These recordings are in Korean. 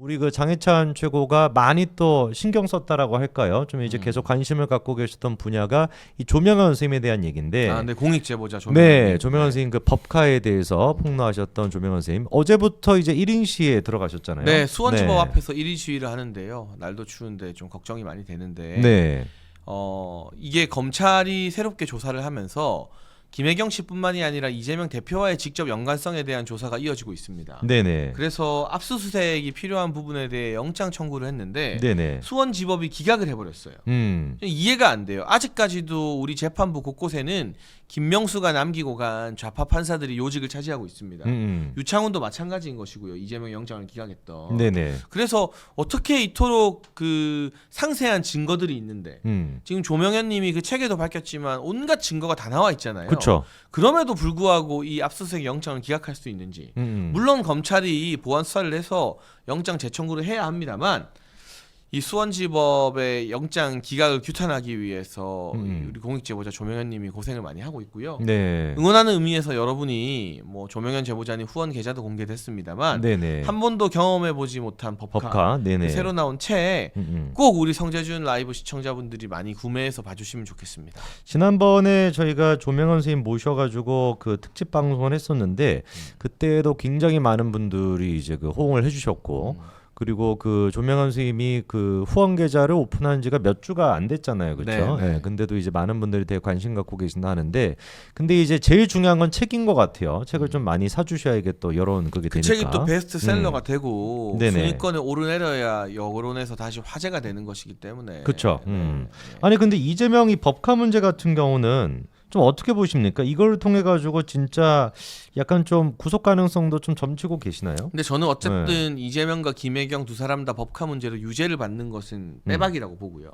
우리 그 장해찬 최고가 많이 또 신경 썼다라고 할까요? 좀 이제 계속 관심을 갖고 계셨던 분야가 이 조명현 선생님에 대한 얘기인데. 아, 네, 공익 제보자 조명현. 네, 조명현 선생님 그 법카에 대해서 폭로하셨던 조명현 선생님. 어제부터 이제 1인 시위에 들어가셨잖아요. 네, 수원지법 네. 앞에서 1인 시위를 하는데요. 날도 추운데 좀 걱정이 많이 되는데. 네. 이게 검찰이 새롭게 조사를 하면서 김혜경 씨뿐만이 아니라 이재명 대표와의 직접 연관성에 대한 조사가 이어지고 있습니다. 네네. 그래서 압수수색이 필요한 부분에 대해 영장 청구를 했는데 네네. 수원지법이 기각을 해버렸어요. 이해가 안 돼요. 아직까지도 우리 재판부 곳곳에는 김명수가 남기고 간 좌파 판사들이 요직을 차지하고 있습니다. 유창훈도 마찬가지인 것이고요. 이재명 영장을 기각했던. 네네. 그래서 어떻게 이토록 그 상세한 증거들이 있는데 지금 조명현 님이 그 책에도 밝혔지만 온갖 증거가 다 나와 있잖아요. 그렇죠. 그럼에도 불구하고 이 압수수색 영장을 기각할 수 있는지. 물론 검찰이 보완 수사를 해서 영장 재청구를 해야 합니다만 이 수원지법의 영장 기각을 규탄하기 위해서 우리 공익제보자 조명현 님이 고생을 많이 하고 있고요. 네. 응원하는 의미에서 여러분이 뭐 조명현 제보자님 후원 계좌도 공개됐습니다만 네네. 한 번도 경험해보지 못한 법카, 네네. 새로 나온 책 꼭 우리 성재준 라이브 시청자분들이 많이 구매해서 봐주시면 좋겠습니다. 지난번에 저희가 조명현 선생님 모셔가지고 그 특집 방송을 했었는데 그때도 굉장히 많은 분들이 이제 그 호응을 해주셨고 그리고 그 조명현 선생님이 그 후원 계좌를 오픈한 지가 몇 주가 안 됐잖아요, 그렇죠? 네, 네. 네, 근데도 이제 많은 분들이 되게 관심 갖고 계신다 하는데, 근데 이제 제일 중요한 건 책인 것 같아요. 책을 좀 많이 사주셔야 이게 또 여론 그게 그 되니까. 책이 또 베스트셀러가 되고 네네. 순위권에 오르내려야 여론에서 다시 화제가 되는 것이기 때문에. 그렇죠. 네. 아니 근데 이재명이 법카 문제 같은 경우는 좀 어떻게 보십니까? 이걸 통해 가지고 진짜 약간 좀 구속 가능성도 좀 점치고 계시나요? 근데 저는 어쨌든 이재명과 김혜경 두 사람 다 법카 문제로 유죄를 받는 것은 빼박이라고 보고요.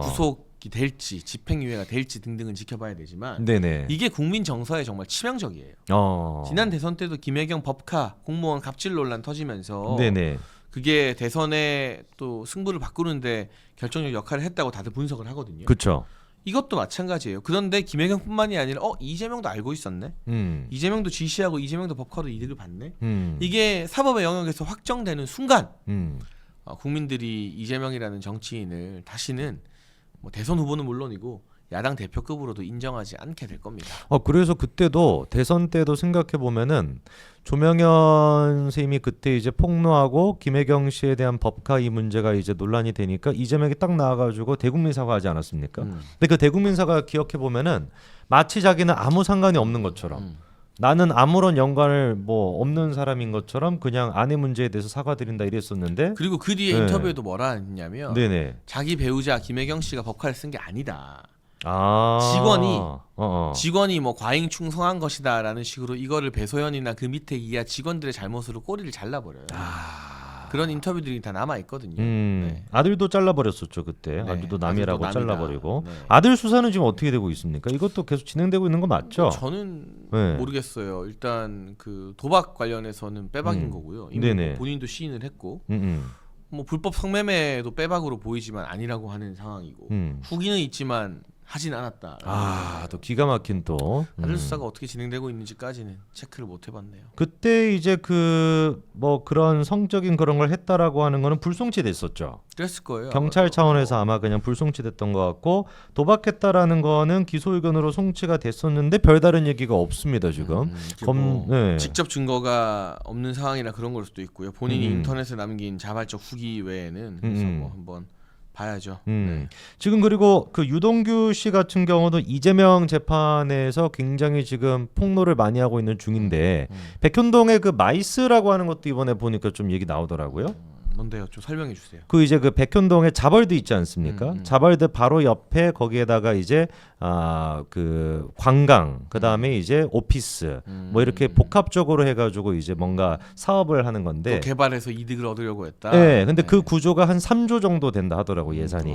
구속이 될지 집행유예가 될지 등등은 지켜봐야 되지만 네네. 이게 국민 정서에 정말 치명적이에요. 지난 대선 때도 김혜경 법카 공무원 갑질 논란 터지면서 네네. 그게 대선에 또 승부를 바꾸는데 결정적 역할을 했다고 다들 분석을 하거든요. 그렇죠. 이것도 마찬가지예요. 그런데 김혜경뿐만이 아니라 이재명도 알고 있었네. 이재명도 지시하고 이재명도 법카로 이득을 받네. 이게 사법의 영역에서 확정되는 순간 국민들이 이재명이라는 정치인을 다시는 뭐 대선 후보는 물론이고 야당 대표급으로도 인정하지 않게 될 겁니다. 그래서 그때도 대선 때도 생각해 보면은 조명현 선생님이 그때 이제 폭로하고 김혜경 씨에 대한 법카 이 문제가 이제 논란이 되니까 이재명이 딱 나와가지고 대국민 사과하지 않았습니까? 근데 그 대국민 사과 기억해 보면은 마치 자기는 아무 상관이 없는 것처럼 나는 아무런 연관을 뭐 없는 사람인 것처럼 그냥 아내 문제에 대해서 사과드린다 이랬었는데 그리고 그 뒤에 인터뷰에도 뭐라 했냐면 네네. 자기 배우자 김혜경 씨가 법카를 쓴 게 아니다. 직원이 직원이 뭐 과잉 충성한 것이다라는 식으로 이거를 배소연이나 그 밑에 이하 직원들의 잘못으로 꼬리를 잘라버려요. 그런 인터뷰들이 다 남아 있거든요. 네. 아들도 잘라버렸었죠 그때. 네, 아들도 남이라고 아들도 잘라버리고. 네. 아들 수사는 지금 어떻게 되고 있습니까? 이것도 계속 진행되고 있는 거 맞죠? 저는 네. 모르겠어요. 일단 그 도박 관련해서는 빼박인 거고요. 이미 네네. 본인도 시인을 했고 뭐 불법 성매매도 빼박으로 보이지만 아니라고 하는 상황이고 후기는 있지만 하진 않았다. 또 기가 막힌 또 아들 수사가 어떻게 진행되고 있는지까지는 체크를 못 해봤네요. 그때 이제 그 뭐 그런 성적인 그런 걸 했다라고 하는 거는 불송치 됐었죠. 그랬을 거예요. 경찰 차원에서 아마 그냥 불송치 됐던 것 같고 도박했다라는 거는 기소 의견으로 송치가 됐었는데 별다른 얘기가 없습니다 지금. 네. 직접 증거가 없는 상황이라 그런 걸 수도 있고요. 본인이 인터넷에 남긴 자발적 후기 외에는 그래서 뭐 한번 봐야죠. 네. 지금 그리고 그 유동규 씨 같은 경우도 이재명 재판에서 굉장히 지금 폭로를 많이 하고 있는 중인데 백현동의 그 마이스라고 하는 것도 이번에 보니까 좀 얘기 나오더라고요. 뭔데요? 좀 설명해 주세요. 그 이제 그 백현동에 자벌드 있지 않습니까? 자벌드 바로 옆에 거기에다가 이제 그 관광 그다음에 이제 오피스 뭐 이렇게 복합적으로 해가지고 이제 뭔가 사업을 하는 건데 또 개발해서 이득을 얻으려고 했다. 네, 근데 그 구조가 한 3조 정도 된다 하더라고 예산이.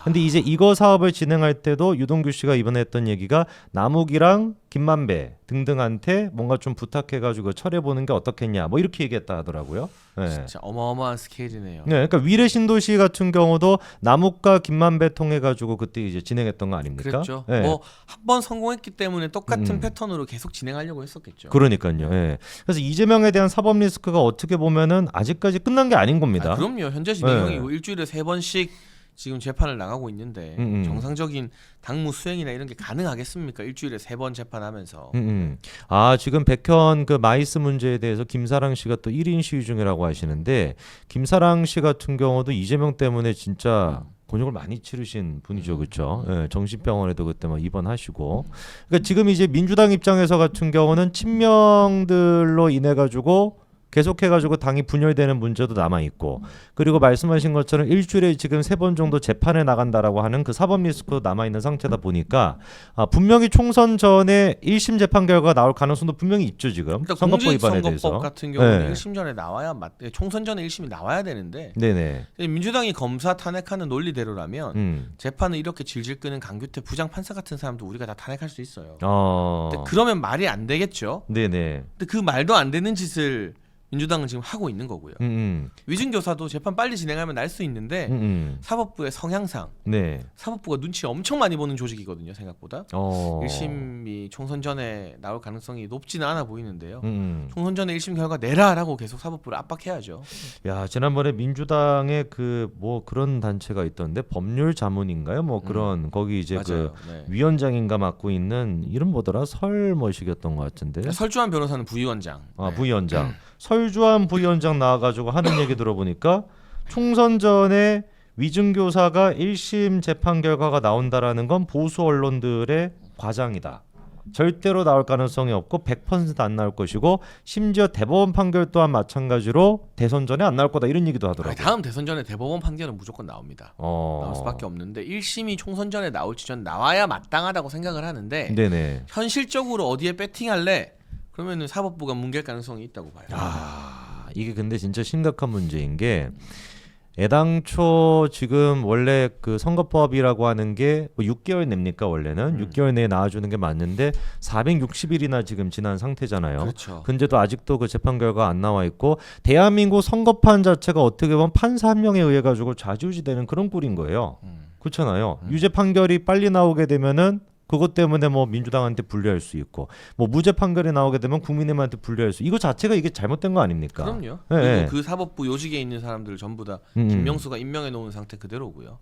근데 이제 이거 사업을 진행할 때도 유동규 씨가 이번에 했던 얘기가 남욱이랑 김만배 등등한테 뭔가 좀 부탁해가지고 처리해보는 게 어떻겠냐 뭐 이렇게 얘기했다 하더라고요. 네. 진짜 어마어마한 스케일이네요. 네, 그러니까 위례 신도시 같은 경우도 남욱과 김만배 통해 가지고 그때 이제 진행했던 거 아닙니까? 그랬죠. 네. 뭐 한 번 성공했기 때문에 똑같은 패턴으로 계속 진행하려고 했었겠죠. 그러니까요. 예. 그래서 이재명에 대한 사법 리스크가 어떻게 보면은 아직까지 끝난 게 아닌 겁니다. 그럼요. 현재 진행형이 일주일에 3번씩 지금 재판을 나가고 있는데 정상적인 당무 수행이나 이런 게 가능하겠습니까? 일주일에 3번 재판하면서. 아 지금 백현 그 마이스 문제에 대해서 김사랑 씨가 또 1인 시위 중이라고 하시는데 김사랑 씨 같은 경우도 이재명 때문에 진짜 곤욕을 많이 치르신 분이죠, 그렇죠? 예, 정신병원에도 그때 막 입원하시고. 그러니까 지금 이제 민주당 입장에서 같은 경우는 친명들로 인해 가지고 계속해가지고 당이 분열되는 문제도 남아 있고, 그리고 말씀하신 것처럼 일주일에 지금 3번 정도 재판에 나간다라고 하는 그 사법 리스크도 남아 있는 상태다 보니까 분명히 총선 전에 1심 재판 결과가 나올 가능성도 분명히 있죠 지금. 그러니까 선거법 위반에 대해서. 공직선거법 같은 경우는 네. 1심 전에 나와야 총선 전에 1심이 나와야 되는데. 네네. 민주당이 검사 탄핵하는 논리대로라면 재판을 이렇게 질질 끄는 강규태 부장판사 같은 사람도 우리가 다 탄핵할 수 있어요. 근데 그러면 말이 안 되겠죠. 네네. 근데 그 말도 안 되는 짓을 민주당은 지금 하고 있는 거고요. 위증교사도 재판 빨리 진행하면 날 수 있는데 사법부의 성향상 네. 사법부가 눈치 엄청 많이 보는 조직이거든요. 생각보다 1심이 총선 전에 나올 가능성이 높지는 않아 보이는데요. 총선 전에 1심 결과 내라라고 계속 사법부를 압박해야죠. 야 지난번에 민주당의 그 뭐 그런 단체가 있던데 법률 자문인가요? 뭐 그런 거기 이제 맞아요. 그 네. 위원장인가 맡고 있는 이름 뭐더라? 설머식이었던 것 같은데. 설주환 변호사는 부위원장. 네. 부위원장. 설주환 부위원장 나와가지고 하는 얘기 들어보니까 총선 전에 위증교사가 1심 재판 결과가 나온다라는 건 보수 언론들의 과장이다. 절대로 나올 가능성이 없고 100%안 나올 것이고 심지어 대법원 판결 또한 마찬가지로 대선 전에 안 나올 거다 이런 얘기도 하더라고요. 다음 대선 전에 대법원 판결은 무조건 나옵니다. 나올 수밖에 없는데 1심이 총선 전에 나올지 전 나와야 마땅하다고 생각을 하는데 네네. 현실적으로 어디에 배팅할래? 그러면은 사법부가 뭉갤 가능성이 있다고 봐요. 이게 근데 진짜 심각한 문제인 게 애당초 지금 원래 그 선거법이라고 하는 게 뭐 6개월 냅니까 원래는 6개월 내에 나와주는 게 맞는데 460일이나 지금 지난 상태잖아요. 그렇죠. 근데도 아직도 그 재판 결과 안 나와 있고 대한민국 선거판 자체가 어떻게 보면 판사 한 명에 의해 가지고 좌지우지되는 그런 꼴인 거예요. 그렇잖아요. 유죄 판결이 빨리 나오게 되면은 그것 때문에 뭐 민주당한테 불리할 수 있고 뭐 무죄 판결이 나오게 되면 국민의힘한테 불리할 수 이거 자체가 이게 잘못된 거 아닙니까? 그럼요. 네. 그리고 그 사법부 요직에 있는 사람들 전부 다 김명수가 임명해 놓은 상태 그대로고요.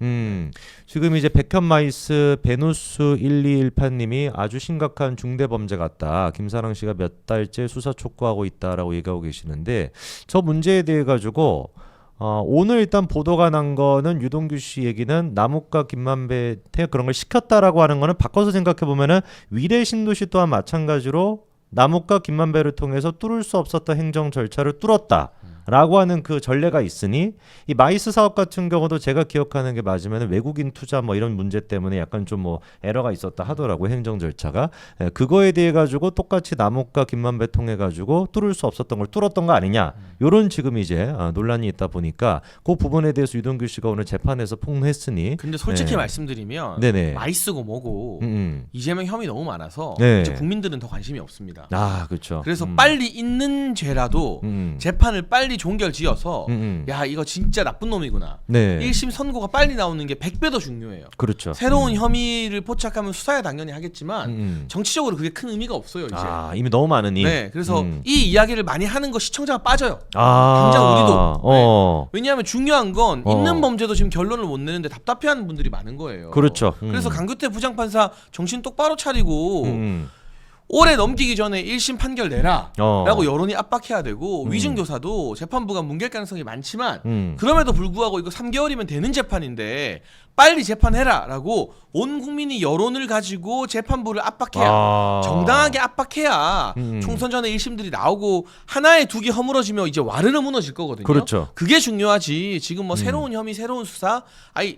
지금 이제 백현마이스 베누스 1218님이 아주 심각한 중대범죄 같다. 김사랑 씨가 몇 달째 수사 촉구하고 있다라고 얘기하고 계시는데 저 문제에 대해 가지고 오늘 일단 보도가 난 거는 유동규 씨 얘기는 남욱과 김만배한테 그런 걸 시켰다라고 하는 거는 바꿔서 생각해 보면은 위례 신도시 또한 마찬가지로 남욱과 김만배를 통해서 뚫을 수 없었던 행정 절차를 뚫었다라고 하는 그 전례가 있으니 이 마이스 사업 같은 경우도 제가 기억하는 게 맞으면 외국인 투자 뭐 이런 문제 때문에 약간 좀 뭐 에러가 있었다 하더라고 행정 절차가. 그거에 대해 가지고 똑같이 남욱과 김만배 통해 가지고 뚫을 수 없었던 걸 뚫었던 거 아니냐 요런 지금 이제 논란이 있다 보니까 그 부분에 대해서 유동규 씨가 오늘 재판에서 폭로했으니. 근데 솔직히 말씀드리면 네네. 마이스고 뭐고 이재명 혐의 너무 많아서 네. 이제 국민들은 더 관심이 없습니다. 그렇죠. 그래서 빨리 있는 죄라도 재판을 빨리 종결지어서 야 이거 진짜 나쁜 놈이구나. 네. 1심 선고가 빨리 나오는 게 100배 더 중요해요. 그렇죠. 새로운 혐의를 포착하면 수사야 당연히 하겠지만 정치적으로 그게 큰 의미가 없어요 이제. 이미 너무 많으니. 네, 그래서 이 이야기를 많이 하는 거 시청자가 빠져요. 당장 우리도. 네. 왜냐하면 중요한 건 있는 범죄도 지금 결론을 못 내는데 답답해하는 분들이 많은 거예요. 그렇죠. 그래서 강규태 부장판사 정신 똑바로 차리고 올해 넘기기 전에 1심 판결 내라 라고 여론이 압박해야 되고 위증교사도 재판부가 뭉갤 가능성이 많지만 그럼에도 불구하고 이거 3개월이면 되는 재판인데 빨리 재판해라 라고 온 국민이 여론을 가지고 재판부를 압박해야 정당하게 압박해야 총선 전에 1심들이 나오고 하나에 두 개 허물어지면 이제 와르르 무너질 거거든요. 그렇죠. 그게 중요하지. 지금 뭐 새로운 혐의 새로운 수사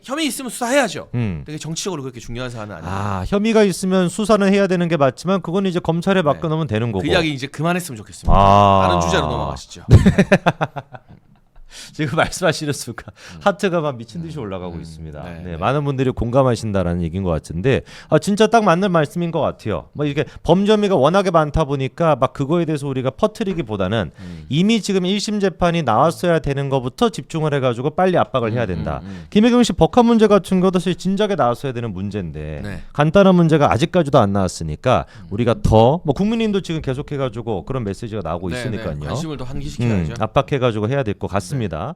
혐의 있으면 수사해야죠. 되게 정치적으로 그렇게 중요한 사안은 아니에요. 혐의가 있으면 수사는 해야 되는 게 맞지만 그건 이제 검찰에 맡겨놓으면 되는 거고. 그 이야기 이제 그만했으면 좋겠습니다. 다른 주제로 넘어가시죠. 지금 말씀하시는 순간 하트가 막 미친 듯이 올라가고 있습니다. 네, 네, 네. 많은 분들이 공감하신다라는 얘기인 것 같은데 진짜 딱 맞는 말씀인 것 같아요. 뭐 이게 범죄 혐의가 워낙에 많다 보니까 막 그거에 대해서 우리가 퍼뜨리기보다는 이미 지금 1심 재판이 나왔어야 되는 것부터 집중을 해가지고 빨리 압박을 해야 된다. 김혜경 씨 법화 문제 같은 것도 사실 진작에 나왔어야 되는 문제인데 네. 간단한 문제가 아직까지도 안 나왔으니까 우리가 더 뭐 국민님도 지금 계속해가지고 그런 메시지가 나오고 네, 있으니까요. 네. 관심을 더 환기시켜야죠. 압박해가지고 해야 될 것 같습니다.